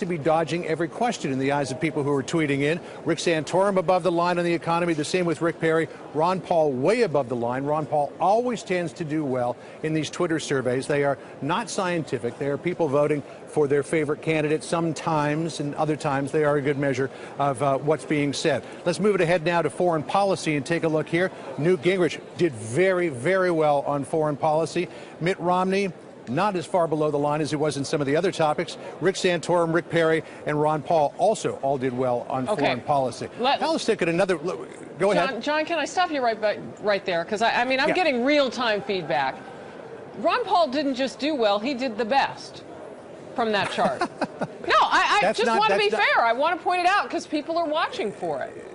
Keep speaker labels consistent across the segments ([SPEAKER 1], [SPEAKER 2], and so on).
[SPEAKER 1] to be dodging every question in the eyes of people who are tweeting in. Rick Santorum above the line on the economy. The same with Rick Perry. Ron Paul way above the line. Ron Paul always tends to do well in these Twitter surveys. They are not scientific. They are people voting for their favorite candidate sometimes, and other times they are a good measure of what's being said. Let's move it ahead now to foreign policy and take a look here. Newt Gingrich did very, very well on foreign policy. Mitt Romney, not as far below the line as he was in some of the other topics. Rick Santorum, Rick Perry, and Ron Paul also all did well on foreign policy. Now let's take it another. Go ahead.
[SPEAKER 2] John, can I stop you right there? Because I'm getting real-time feedback. Ron Paul didn't just do well; he did the best from that chart. No, I just want to be fair. I want to point it out because people are watching for it.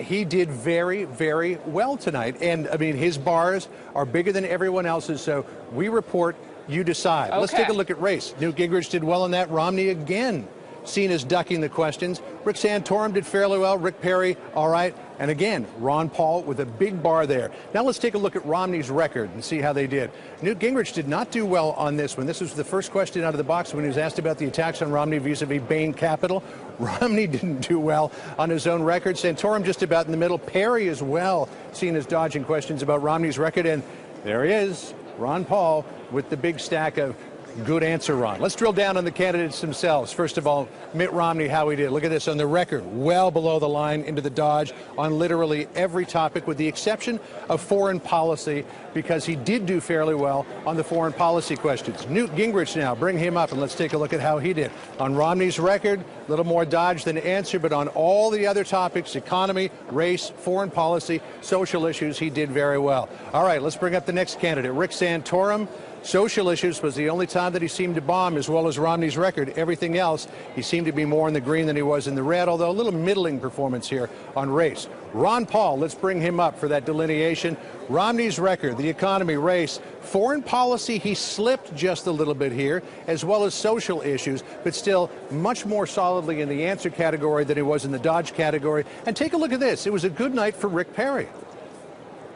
[SPEAKER 1] He did very, very well tonight. And, I mean, his bars are bigger than everyone else's, so we report, you decide. Okay. Let's take a look at race. Newt Gingrich did well on that. Romney, again, seen as ducking the questions. Rick Santorum did fairly well. Rick Perry, all right. And again, Ron Paul with a big bar there. Now let's take a look at Romney's record and see how they did. Newt Gingrich did not do well on this one. This was the first question out of the box when he was asked about the attacks on Romney vis-a-vis Bain Capital. Romney didn't do well on his own record. Santorum just about in the middle. Perry as well, seen as dodging questions about Romney's record. And there he is, Ron Paul, with the big stack of good answer, Ron. Let's drill down on the candidates themselves. First of all, Mitt Romney, how he did. Look at this on the record, well below the line into the dodge on literally every topic with the exception of foreign policy, because he did do fairly well on the foreign policy questions. Newt Gingrich now, bring him up and let's take a look at how he did. On Romney's record, a little more dodge than answer, but on all the other topics, economy, race, foreign policy, social issues, he did very well. All right, let's bring up the next candidate, Rick Santorum. Social issues was the only time that he seemed to bomb, as well as Romney's record. Everything else, he seemed to be more in the green than he was in the red, although a little middling performance here on race. Ron Paul, let's bring him up for that delineation. Romney's record, the economy, race, foreign policy, he slipped just a little bit here, as well as social issues, but still much more solidly in the answer category than he was in the dodge category. And take a look at this. It was a good night for Rick Perry.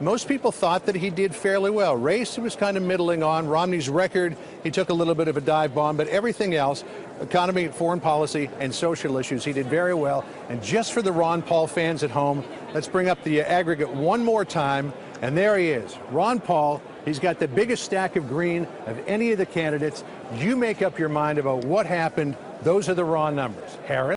[SPEAKER 1] Most people thought that he did fairly well. Race, he was kind of middling on. Romney's record, he took a little bit of a dive bomb, but everything else, economy, foreign policy, and social issues, he did very well. And just for the Ron Paul fans at home, let's bring up the aggregate one more time. And there he is, Ron Paul. He's got the biggest stack of green of any of the candidates. You make up your mind about what happened. Those are the raw numbers. Harris?